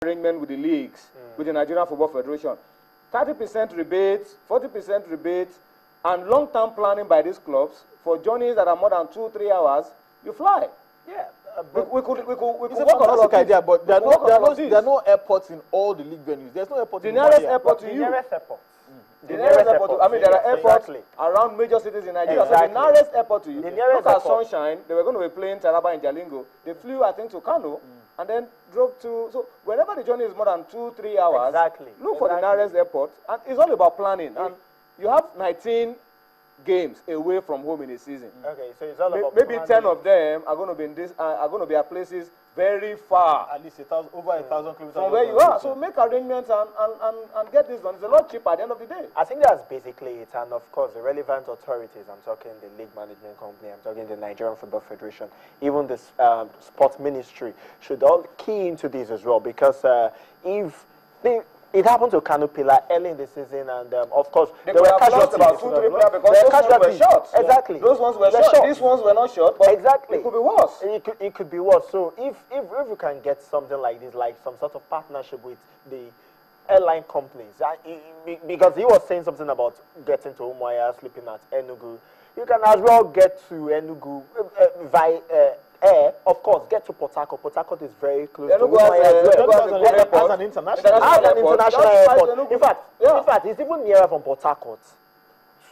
arrangement with the leagues, with the Nigerian Football Federation. 30% rebates, 40% rebates, and long-term planning by these clubs for journeys that are more than 2-3 hours. You fly. Yeah. We could It's a work on all of fantastic idea, but there are no airports in all the league venues. There's no airport the in nearest Umuahia. airport to The you. nearest airport. The nearest airport. I mean, there are airports around major cities in Nigeria. So the nearest airport to you. The nearest Look at airport. Sunshine. They were going to be playing Taraba in Jalingo. They flew, I think, to Kano and then drove to. So whenever the journey is more than 2-3 hours, look for the nearest airport. And it's all about planning. And you have 19 games away from home in a season. Okay, so it's all about maybe planning. 10 of them are going to be in this. Are going to be at places very far. At least over 1,000 kilometers from where you are. So make arrangements and get this done. It's a lot cheaper at the end of the day. I think that's basically it. And of course, the relevant authorities, I'm talking the league management company, I'm talking the Nigerian Football Federation, even the sports ministry should all key into this as well. Because if it happened to Kano Pillar early in the season, and of course, they were casualties about 2-3 players because those ones were short. Exactly. Those ones were short. These ones were not short, but exactly. It could be worse. It could be worse. So if we can get something like this, like some sort of partnership with the airline companies, because he was saying something about getting to Umuahia, sleeping at Enugu, you can as well get to Enugu via air. Of course, get to Port Harcourt. Port Harcourt is very close to Umuahia as well. As an international airport. In fact, it's even nearer from Port Harcourt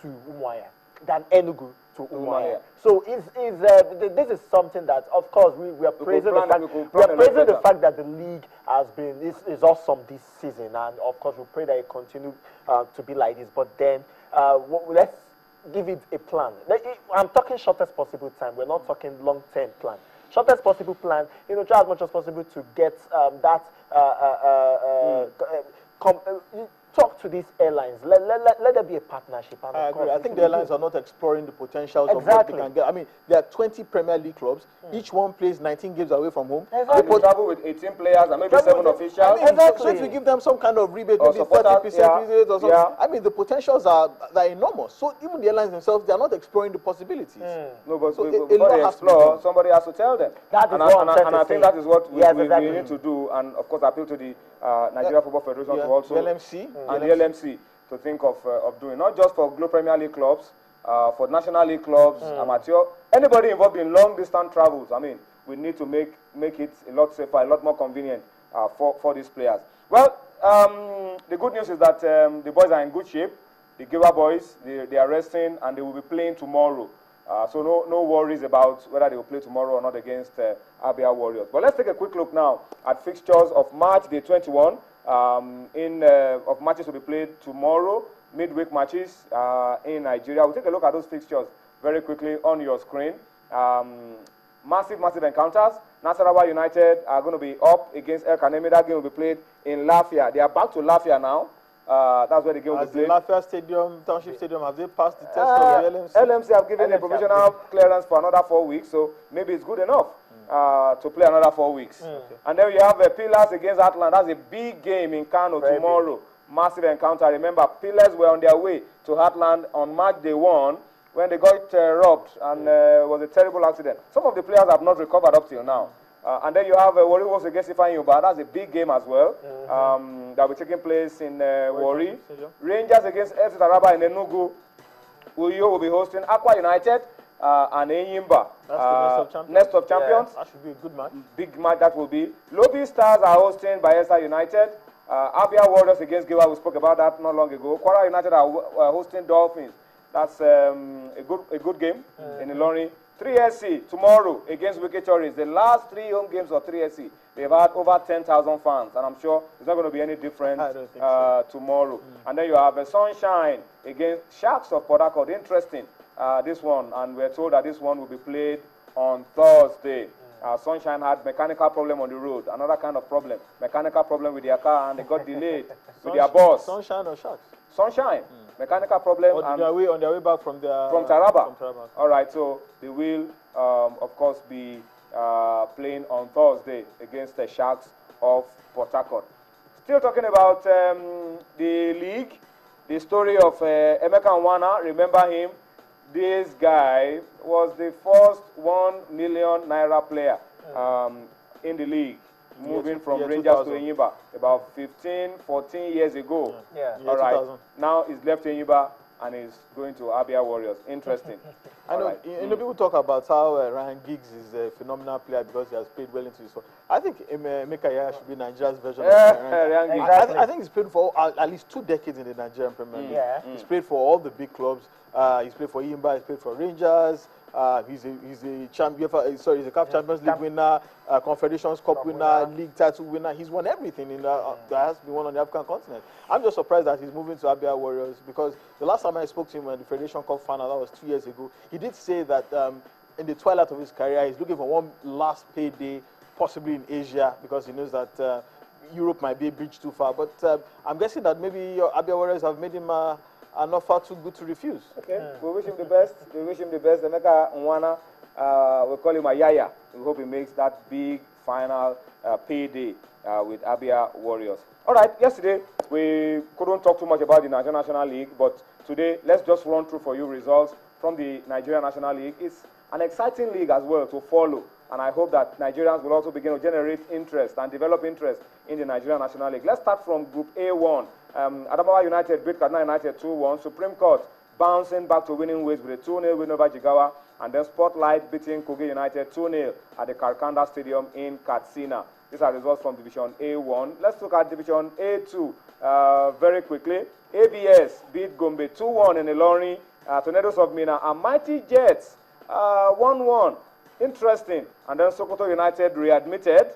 to Umuahia than Enugu to Umuahia. So this is something that, of course, we are praising the fact that the league has been is awesome this season, and of course we pray that it continue to be like this. But then let's give it a plan. I'm talking shortest possible time. We're not talking long-term plan. Shortest possible plan. Try as much as possible to get talk to these airlines. Let there be a partnership. And I agree. I think the airlines are not exploring the potentials of what they can get. I mean, there are 20 Premier League clubs. Each one plays 19 games away from home. They could travel with 18 players and maybe 7 officials. So if you give them some kind of rebate, maybe 30% rebate or something, I mean, the potentials are enormous. So even the airlines themselves, they are not exploring the possibilities. No, but before they explore, somebody has to tell them. And I think that is what we need to do. And of course, appeal to the Nigeria Football Federation to also... The LMC. And the LMC to think of doing, not just for Globe Premier League clubs, for National League clubs, amateur, anybody involved in long-distance travels. I mean, we need to make it a lot safer, a lot more convenient for these players. Well, the good news is that the boys are in good shape. The Giver boys, they are resting, and they will be playing tomorrow. So no worries about whether they will play tomorrow or not against Abia Warriors. But let's take a quick look now at fixtures of March day 21. Of matches will be played tomorrow, midweek matches in Nigeria. We'll take a look at those fixtures very quickly on your screen. Massive encounters. Nasarawa United are going to be up against El Kanemi. That game will be played in Lafia. They are back to Lafia now. That's where the game will be played. Lafia Stadium, Township Stadium, have they passed the test of the LMC? LMC have given a provisional clearance for another 4 weeks, so maybe it's good enough to play another 4 weeks. Okay. And then we have Pillars against Atlant. That's a big game in Kano tomorrow. Big. Massive encounter. Remember, Pillars were on their way to Atlant on March day 1 when they got robbed, and it was a terrible accident. Some of the players have not recovered up till now. And then you have Warriors against Ifeanyi Uba. That's a big game as well. That will be taking place in Warri. Rangers against FC Taraba in Enugu. Uyo will be hosting Aqua United and Enyimba. That's the next of champions. Yeah, that should be a good match. Big match that will be. Lobby Stars are hosting Bayelsa United. Abia Warriors against Giwa. We spoke about that not long ago. Kwara United are hosting Dolphins. That's a good game in Ilorin. 3SC tomorrow against Wicked Tourists. The last 3 home games of 3SC, they've had over 10,000 fans, and I'm sure it's not going to be any different tomorrow. And then you have Sunshine against Sharks of Port Harcourt. Interesting, this one, and we're told that this one will be played on Thursday. Sunshine had mechanical problem on the road, another kind of problem, mechanical problem with their car, and they got delayed with their boss. Sunshine or Sharks? Sunshine. Mechanical problem. On their way back from Taraba. All right, so they will, of course, be playing on Thursday against the Sharks of Port Harcourt. Still talking about the league, the story of Emeka Nwana. Remember him? This guy was the first 1 million naira player in the league. moving from Rangers to Enyimba about 15, 14 years ago. Yeah. All right. Now he's left Enyimba and he's going to Abia Warriors. Interesting. I know, you know, people talk about how Ryan Giggs is a phenomenal player because he has played well into his phone. I think Emeka Yaya should be Nigeria's version of Ryan Giggs. Exactly. I think he's played for at least 2 decades in the Nigerian Premier League. He's played for all the big clubs. He's played for Enyimba, he's played for Rangers. He's a champion. Sorry, he's a CAF Champions League winner, Confederations Cup winner, league title winner. He's won everything in that has been won on the African continent. I'm just surprised that he's moving to Abia Warriors because the last time I spoke to him at the Federation Cup final, that was 2 years ago. He did say that in the twilight of his career, he's looking for one last payday, possibly in Asia, because he knows that Europe might be a bridge too far. But I'm guessing that maybe your Abia Warriors have made him an offer too good to refuse. Okay, we wish him the best. We wish him the best. Emeka Nwana, we call him a Yaya. We hope he makes that big final payday with Abia Warriors. All right, yesterday we couldn't talk too much about the Nigerian National League, but today let's just run through for you results from the Nigerian National League. It's an exciting league as well to follow, and I hope that Nigerians will also begin to generate interest and develop interest in the Nigerian National League. Let's start from Group A1. Adamawa United beat Kaduna United 2-1. Supreme Court bouncing back to winning ways with a 2-0 win over Jigawa. And then Spotlight beating Kogi United 2-0 at the Karkanda Stadium in Katsina. These are results from Division A1. Let's look at Division A2 very quickly. ABS beat Gombe 2-1 in Ilorin. Tornadoes of Mina and Mighty Jets 1-1. Interesting. And then Sokoto United readmitted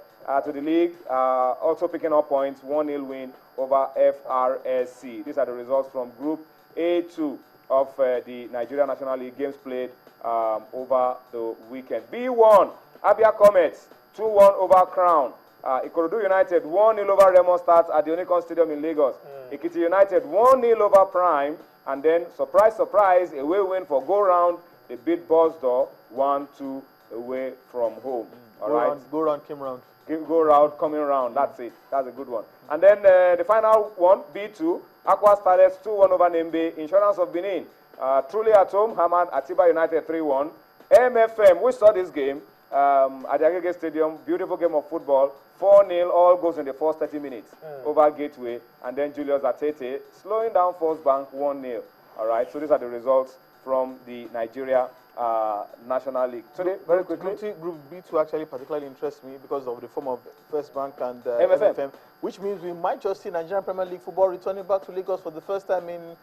to the league, also picking up points, 1-0 win over FRSC. These are the results from Group A2 of the Nigeria National League games played over the weekend. B1, Abia Comets, 2-1 over Crown. Ikorodu United, 1-0 over Remo Stars at the Onikon Stadium in Lagos. Ekiti United, 1-0 over Prime. And then, surprise, surprise, away win for Go Round. They beat Bosdor 1-2 away from home. All right. Go round, came round. Go round, coming round. That's it. That's a good one. And then the final one, B2, Aqua Stars 2-1 over Nembe. Insurance of Benin, truly at home, Hamad Atiba United 3-1. MFM, we saw this game at the Agege Stadium. Beautiful game of football. 4-0, all goes in the first 30 minutes over Gateway. And then Julius Atete slowing down First Bank 1-0. All right, so these are the results from the Nigeria National League. Today, very quickly. Group B2 actually particularly interests me because of the form of First Bank and MFM, which means we might just see Nigerian Premier League football returning back to Lagos for the first time in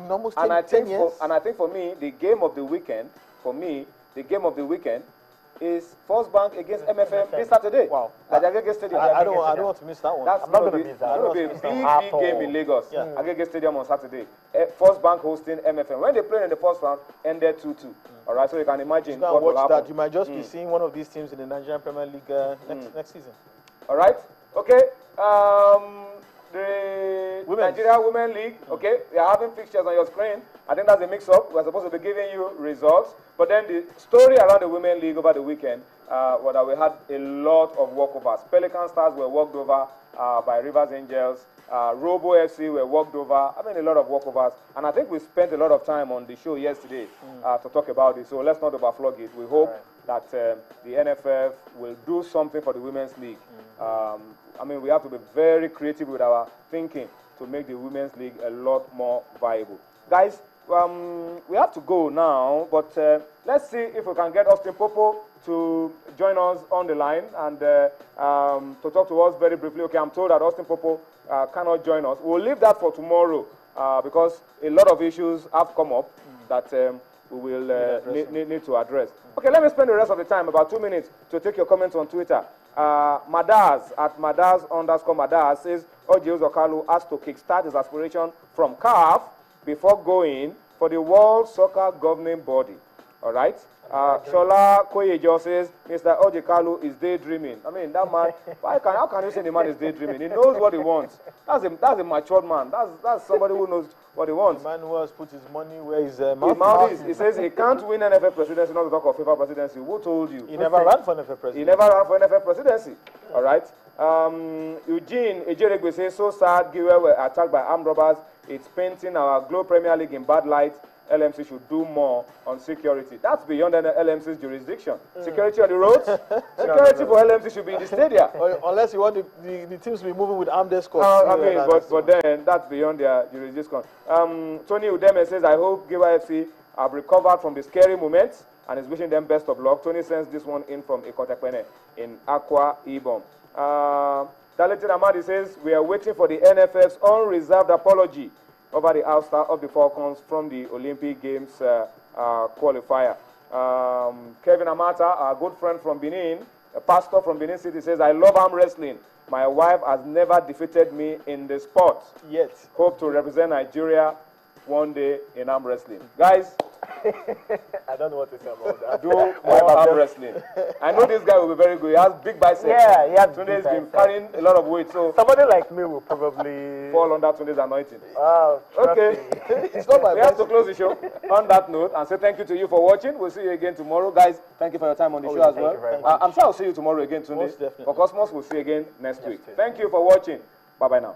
almost 10 years. And I think for me, the game of the weekend, is First Bank against MFM this Saturday. Wow. At the Agege Stadium. I don't want to miss that one. That's going to be a big game in Lagos. Agege Stadium on Saturday. First Bank hosting MFM. When they played in the first round, ended 2-2. All right, so you can imagine what will happen. That. You might just be seeing one of these teams in the Nigerian Premier League next season. All right. Okay. The Nigeria Women League, okay, we are having fixtures on your screen. I think that's a mix-up. We're supposed to be giving you results. But then the story around the Women League over the weekend was that we had a lot of walkovers. Pelican Stars were walked over by Rivers Angels. Robo FC were walked over. I mean, a lot of walkovers. And I think we spent a lot of time on the show yesterday to talk about it. So let's not overflog it. We hope that the NFF will do something for the Women's League. I mean, we have to be very creative with our thinking to make the Women's League a lot more viable. Guys, we have to go now, but let's see if we can get Austin Popo to join us on the line and to talk to us very briefly. Okay, I'm told that Austin Popo cannot join us. We'll leave that for tomorrow because a lot of issues have come up that we will need to address. Okay, let me spend the rest of the time, about 2 minutes, to take your comments on Twitter. Madaz, at Madaz_Madaz, says, Oji Uzokalu has to kickstart his aspiration from CAF before going for the World Soccer Governing Body. All right? Shola Koyejo says, Mr. Ojikalu is daydreaming. I mean, that man, how can you say the man is daydreaming? He knows what he wants. That's a matured man. That's somebody who knows what he wants. The man who has put his money where his mouth is. He says he can't win NFF presidency, not to talk of FIFA presidency. Who told you? He never ran for NFF presidency. He never ran for NFF presidency. All right? Eugene Ejeregbe says, so sad, Giwe were attacked by armed robbers. It's painting our Globe Premier League in bad light. LMC should do more on security. That's beyond the LMC's jurisdiction. Security on the roads, security for LMC should be in the stadium. Unless you want the teams to be moving with armed escorts. I mean, but then that's beyond their jurisdiction. Tony Udeme says, I hope Giwa FC have recovered from the scary moments and is wishing them best of luck. Tony sends this one in from Ikotekpene in Akwa Ibom. Daletin Amadi says, we are waiting for the NFF's unreserved apology over the ouster of the Falcons from the Olympic Games qualifier. Kevin Amata, our good friend from Benin, a pastor from Benin City, says, I love arm wrestling. My wife has never defeated me in the sport. Yet. Hope to represent Nigeria one day in arm wrestling. Guys, I don't know what to say about that. Do more arm wrestling. I know this guy will be very good. He has big biceps. Yeah, he has Tunde's been carrying a lot of weight, so somebody like me will probably fall under Tunde's anointing. Wow. Okay. It's not my We have to close the show on that note and say thank you to you for watching. We'll see you again tomorrow. Guys, thank you for your time on the show as well. I'm sure I'll see you tomorrow again, Tunde. Most definitely. For Cosmos, we'll see you again next week. Thank you for watching. Bye-bye now.